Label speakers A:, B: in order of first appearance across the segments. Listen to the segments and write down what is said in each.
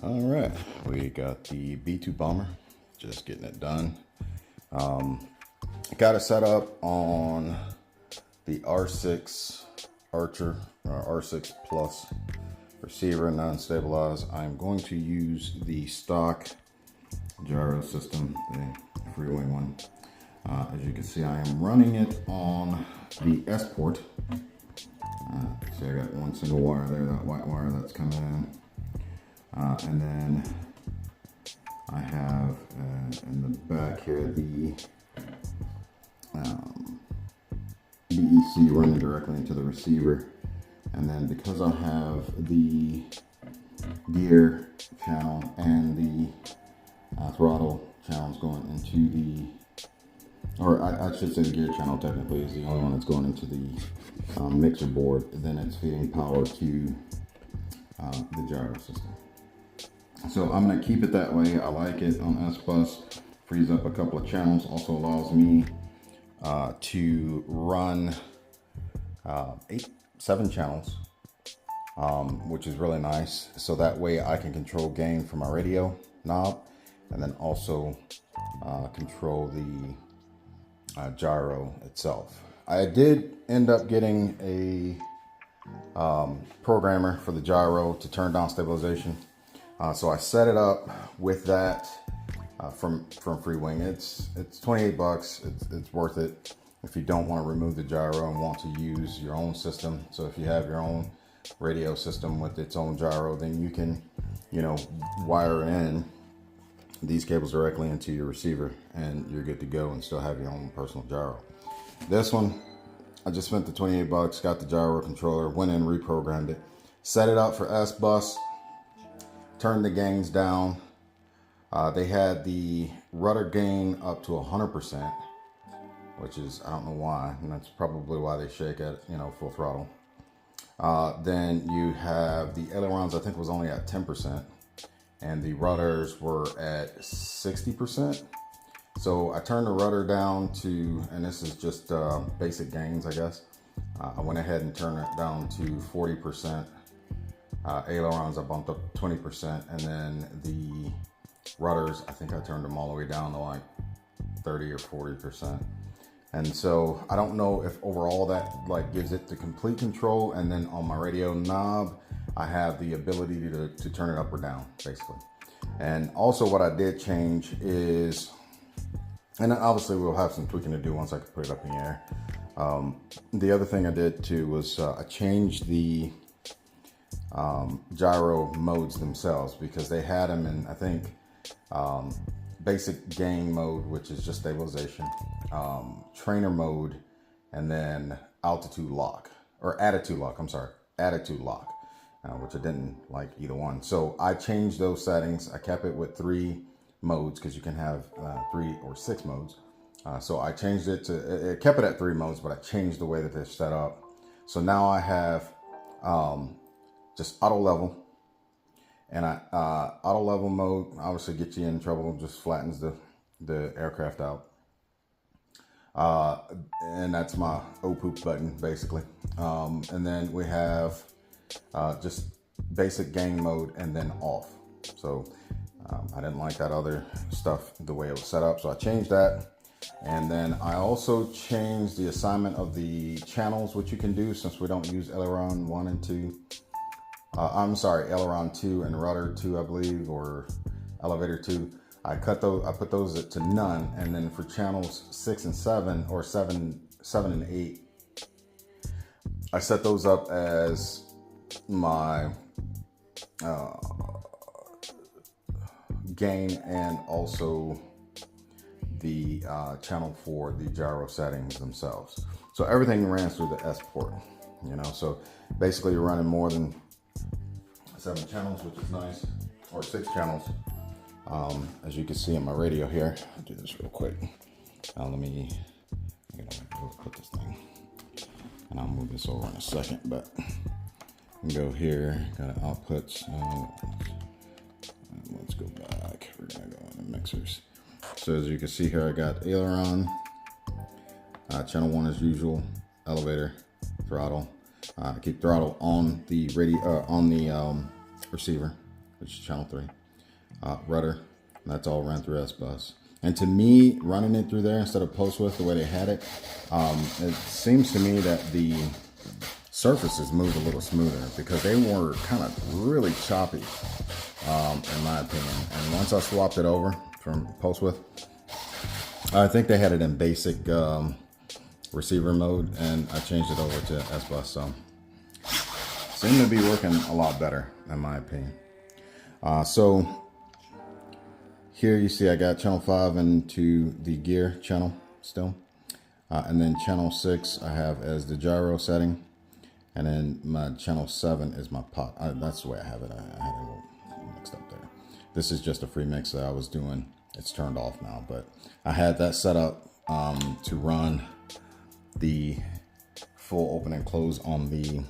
A: All right, we got the B2 bomber, just getting it done. Got it set up on the R6 Archer, or R6 Plus receiver, non-stabilized. I'm going to use the stock gyro system, the Freewing one. As you can see, I am running it on the S port. See, I got one single wire there, that white wire that's coming in. And then I have in the back here the BEC running directly into the receiver. And then because I have the gear channel and the throttle channels going into the, or I should say the gear channel technically is the only one that's going into the mixer board, then it's feeding power to the gyro system. So I'm going to keep it that way. I like it on Sbus. Frees up a couple of channels. Also allows me to run 7 channels, which is really nice. So that way I can control gain from my radio knob, and then also control the gyro itself. I did end up getting a programmer for the gyro to turn down stabilization. So I set it up with that from Freewing. It's 28 bucks. It's worth it if you don't want to remove the gyro and want to use your own system. So if you have your own radio system with its own gyro, then you can, wire in these cables directly into your receiver and you're good to go and still have your own personal gyro. This one, I just spent the 28 bucks, got the gyro controller, went in, reprogrammed it, set it up for Sbus. Turn the gains down. They had the rudder gain up to 100%, which is, I don't know why, and that's probably why they shake at, full throttle. Then you have the ailerons, I think was only at 10%, and the rudders were at 60%. So I turned the rudder down to, and this is just basic gains, I guess. I went ahead and turned it down to 40%. Ailerons I bumped up 20%, and then the rudders, I think I turned them all the way down to like 30 or 40%. And so I don't know if overall that gives it the complete control. And then on my radio knob, I have the ability to turn it up or down, basically. And also what I did change is, and obviously we'll have some tweaking to do once I can put it up in the air. The other thing I did too was I changed the gyro modes themselves, because they had them in, I think, basic gain mode, which is just stabilization, trainer mode, and then attitude lock, which I didn't like either one. So I changed those settings. I kept it with 3 modes, because you can have 3 or 6 modes. So I changed it to, it kept it at 3 modes, but I changed the way that they're set up. So now I have just auto level, and auto level mode obviously gets you in trouble, just flattens the aircraft out, and that's my poop button basically. And then we have just basic gain mode and then off. So I didn't like that other stuff the way it was set up, so I changed that. And then I also changed the assignment of the channels, which you can do since we don't use aileron 1 and 2. Aileron 2 and rudder 2, I believe, or elevator 2. I put those to none, and then for channels 6 and 7, or 7 and 8, I set those up as my gain, and also the channel for the gyro settings themselves. So everything ran through the S port, so basically you're running more than 7 channels, which is nice, or 6 channels. As you can see on my radio here, I'll do this real quick. Let me put this thing, and I'll move this over in a second, but you can go here, got outputs. Let's go back. We're gonna go into mixers. So as you can see here, I got aileron, channel 1 as usual, elevator, throttle. Keep throttle on the radio, on the receiver, which is channel 3. Rudder, that's all ran through Sbus. And to me, running it through there instead of post width the way they had it, it seems to me that the surfaces moved a little smoother because they were kind of really choppy, in my opinion. And once I swapped it over from post width, I think they had it in basic receiver mode, and I changed it over to Sbus. So seemed to be working a lot better, in my opinion. So here you see I got channel 5 into the gear channel still. And then channel 6 I have as the gyro setting. And then my channel 7 is my pot. That's the way I have it. I had it a little mixed up there. This is just a free mix that I was doing. It's turned off now, but I had that set up to run the full open and close on the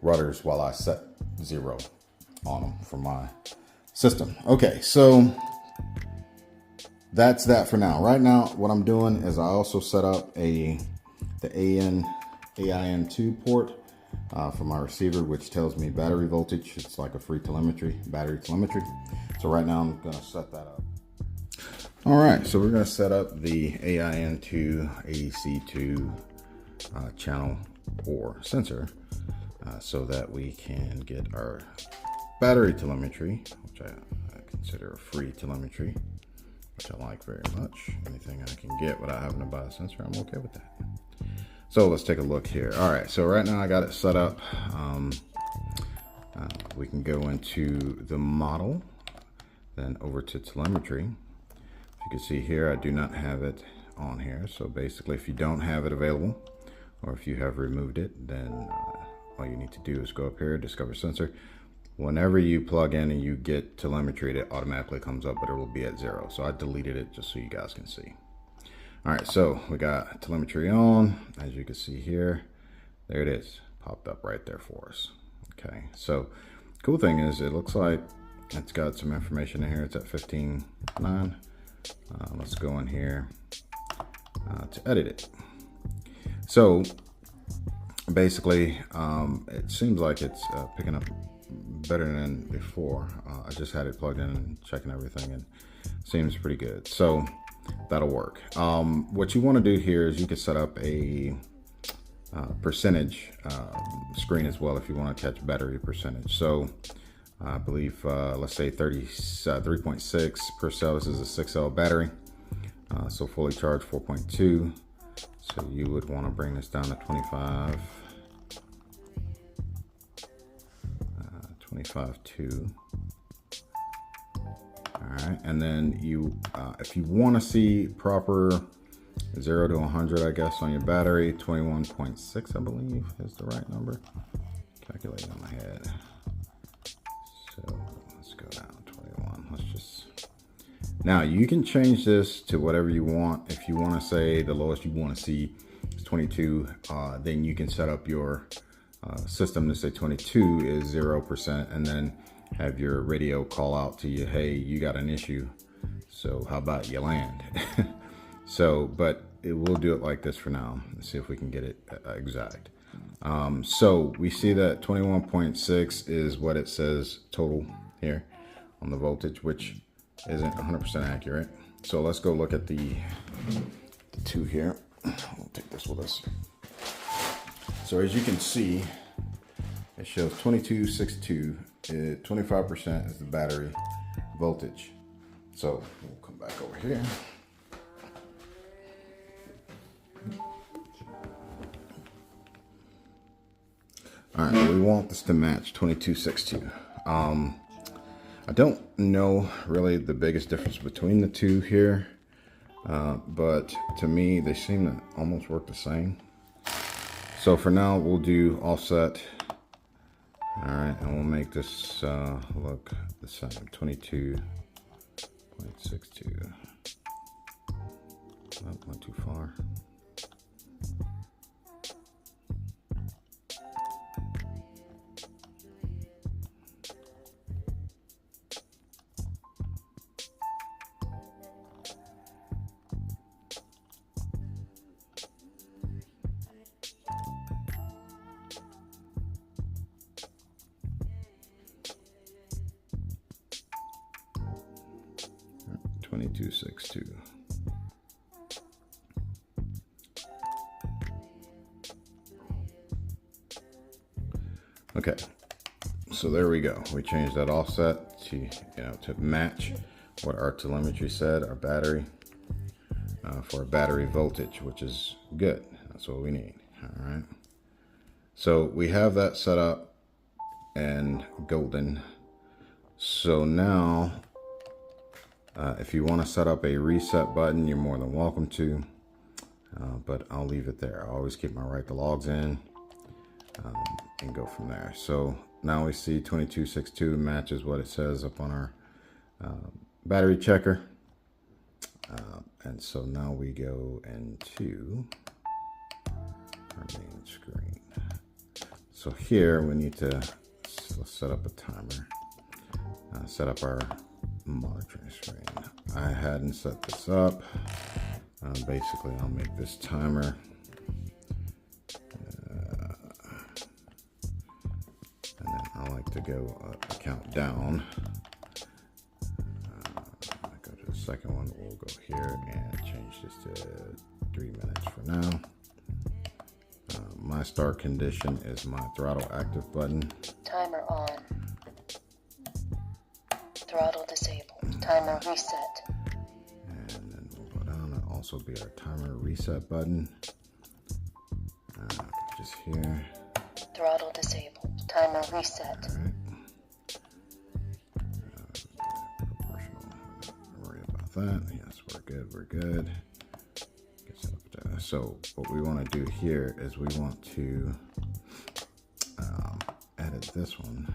A: rudders while I set 0 on them for my system. Okay, so that's that for now. Right now, what I'm doing is I also set up the AIN2 port for my receiver, which tells me battery voltage. It's like a free battery telemetry. So right now I'm gonna set that up. All right, so we're gonna set up the AIN2 ADC2 channel or sensor so that we can get our battery telemetry, which I consider a free telemetry, which I like very much. Anything I can get without having to buy a sensor, I'm okay with that. So let's take a look here. All right, so right now I got it set up. We can go into the model, then over to telemetry. If you can see here, I do not have it on here. So basically, if you don't have it available, or if you have removed it, then all you need to do is go up here, discover sensor. Whenever you plug in and you get telemetry, it automatically comes up, but it will be at 0. So I deleted it just so you guys can see. All right, so we got telemetry on. As you can see here, there it is, popped up right there for us. Okay, so cool thing is it looks like it's got some information in here. It's at 15.9. Let's go in here to edit it. So basically, it seems like it's picking up better than before. I just had it plugged in and checking everything, and seems pretty good. So that'll work. What you want to do here is you can set up a percentage screen as well if you want to catch battery percentage. So I believe let's say 3.6 per cell. This is a 6 cell battery, so fully charged 4.2. So you would want to bring this down to 25.2. All right, and then you, if you want to see proper 0 to 100, I guess, on your battery, 21.6, I believe, is the right number. Calculating on my head. So let's go down 21. Let's just. Now you can change this to whatever you want. If you want to say the lowest you want to see is 22, then you can set up your system to say 22 is 0%, and then have your radio call out to you, hey, you got an issue, so how about you land? So, but it will do it like this for now. Let's see if we can get it exact. So we see that 21.6 is what it says total here on the voltage, which isn't 100% accurate. So let's go look at the 2 here. We'll take this with us. So as you can see, it shows 22.62. 25% is the battery voltage. So we'll come back over here. All right, we want this to match 22.62. I don't know really the biggest difference between the two here, but to me they seem to almost work the same. So for now we'll do offset. All right, and we'll make this look the same, 22.62. Not too far. 2262. Okay, so there we go. We changed that offset to, to match what our telemetry said, our battery, for a battery voltage, which is good. That's what we need. All right. So we have that set up and golden. So now, if you want to set up a reset button, you're more than welcome to, but I'll leave it there. I always keep my write the logs in. And go from there. So now we see 2262 matches what it says up on our battery checker. And so now we go into our main screen. So here we need to set up a timer, set up our monitoring screen. I hadn't set this up. Basically, I'll make this timer. I like to go a count down. Go to the second one. We'll go here and change this to 3 minutes for now. My start condition is my throttle active button.
B: Timer on. Throttle disabled. Timer reset.
A: And then we'll go down and also be our timer reset button. Just here.
B: Throttle disabled. Timer reset.
A: All right. Proportional. Don't worry about that. Yes, we're good. We're good. So what we want to do here is we want to edit this one.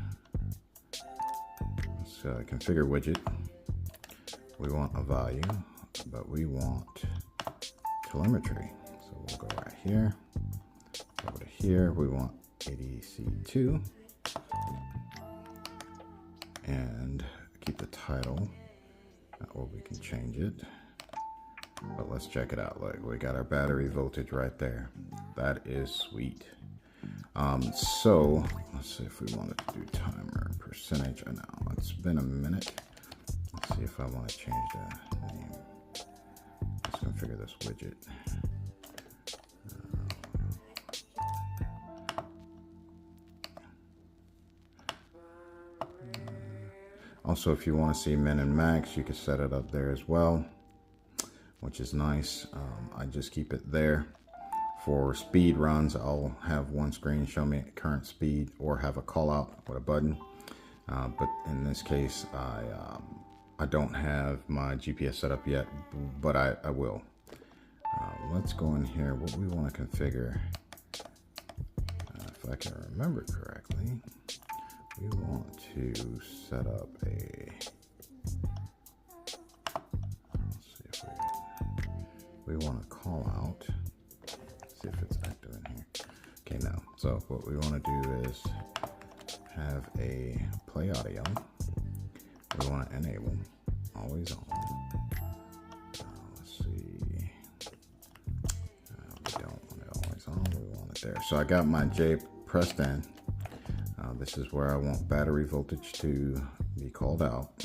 A: Let's configure widget. We want a value, but we want telemetry. So we'll go right here. Over to here. We want ADC2 and keep the title, or we can change it, but let's check it out. Look, we got our battery voltage right there. That is sweet. So let's see if we wanted to do timer percentage. I know it's been a minute. Let's see if I want to change the name. Let's configure this widget. Also, if you want to see min and max, you can set it up there as well, which is nice. I just keep it there. For speed runs, I'll have one screen show me current speed or have a call out with a button. But in this case, I don't have my GPS set up yet, but I will. Let's go in here. What we want to configure, if I can remember correctly, we want to set up a, let's see if we want to call out, see if it's active in here. Okay, no. So what we want to do is have a play audio. We want to enable always on. Let's see. We don't want it always on. We want it there. So I got my J pressed in. This is where I want battery voltage to be called out.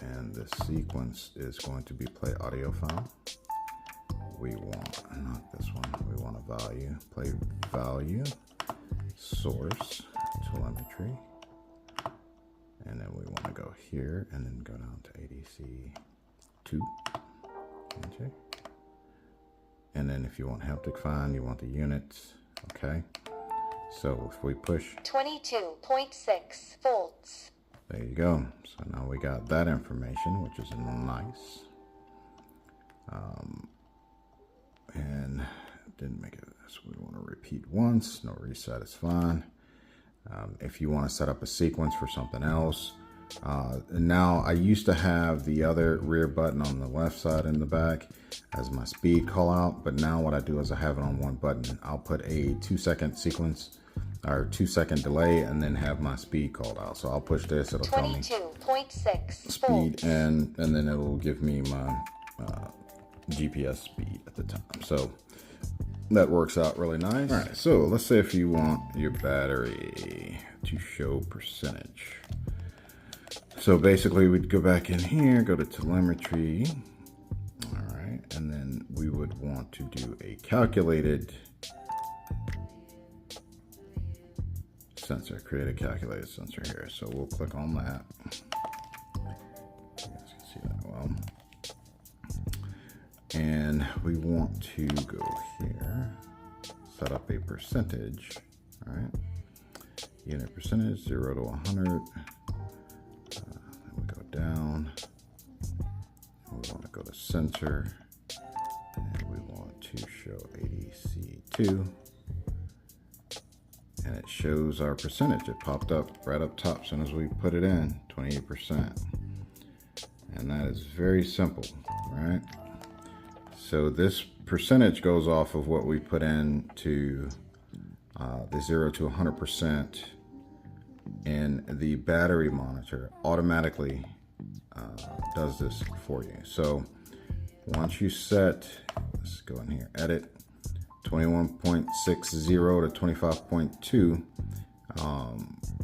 A: And the sequence is going to be play audio file. We want, not this one, we want a value, play value, source, telemetry. And then we want to go here and then go down to ADC2. Okay. And then if you want haptic find, you want the units. Okay, so if we push
B: 22.6 volts.
A: There you go. So now we got that information, which is nice. And didn't make it, so we want to repeat once. No reset is fine. If you want to set up a sequence for something else. Now I used to have the other rear button on the left side in the back as my speed call out, but now what I do is I have it on one button. I'll put a 2-second sequence or 2-second delay and then have my speed called out. So I'll push this, it'll tell me
B: 22.6
A: speed and then it'll give me my GPS speed at the time. So that works out really nice. All right, so let's say if you want your battery to show percentage. So basically we'd go back in here, go to telemetry. All right, and then we would want to do a calculated sensor, create a calculated sensor here. So we'll click on that. You guys can see that well. And we want to go here, set up a percentage, all right? Unit percentage, 0 to 100. Then we go down. We want to go to sensor, and we want to show ADC2. And it shows our percentage. It popped up right up top as soon as we put it in, 28%. And that is very simple, right? So this percentage goes off of what we put in to the 0 to 100%, and the battery monitor automatically does this for you. So once you set, let's go in here, edit, 21.60 to 25.2,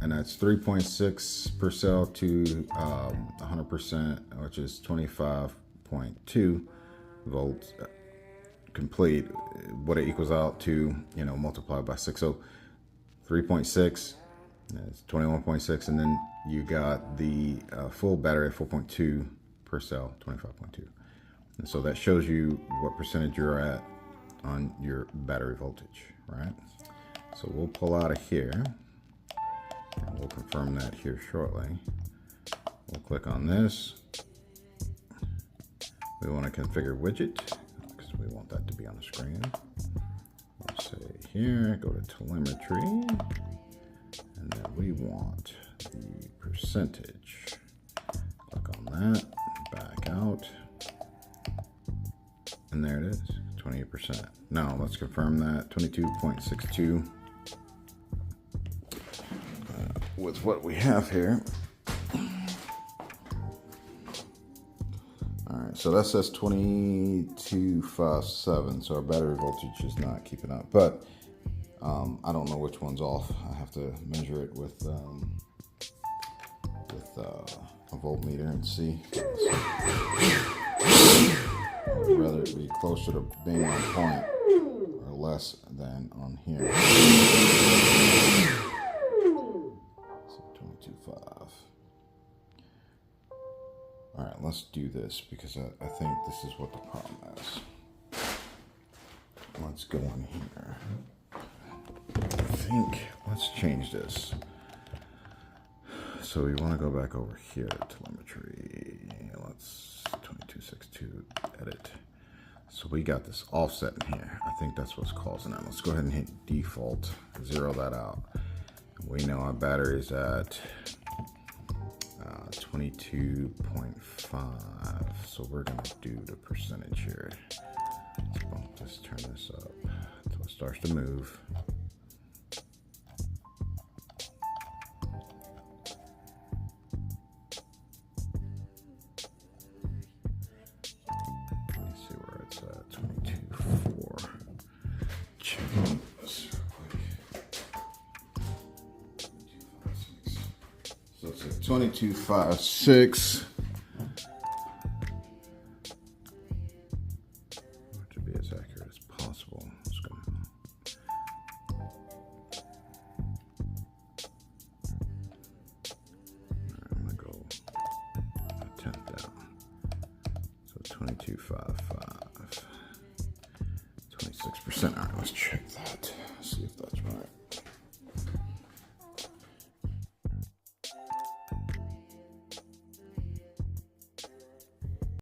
A: and that's 3.6 per cell to 100%, which is 25.2 volts complete. What it equals out to, you know, multiplied by 6. So 3.6 is 21.6, and then you got the full battery at 4.2 per cell, 25.2. And so that shows you what percentage you're at on your battery voltage, right? So we'll pull out of here, and we'll confirm that here shortly. We'll click on this. We want to configure widget because we want that to be on the screen. We'll say here, go to telemetry, and then we want the percentage. Click on that, back out, and there it is, 28%. Now let's confirm that, 22.62 with what we have here. Alright, so that says 22.57, so our battery voltage is not keeping up, but I don't know which one's off. I have to measure it with a voltmeter and see. I'd rather it be closer to being on point or less than on here. So 22.5. All right, let's do this because I think this is what the problem is. Let's go in here. I think, let's change this. So we want to go back over here to telemetry. Let's 22.62 edit. So we got this offset in here. I think that's what's causing that. Let's go ahead and hit default, zero that out. We know our battery is at 22.5, so we're gonna do the percentage here. Let's bump this, turn this up until it starts to move. Let me see where it's at, 22.4. Check this real quick. So it's at 22.56. To be as accurate as possible. I'm gonna go a tenth down. So 22.55. 26%. All right, let's check that. See if that's right.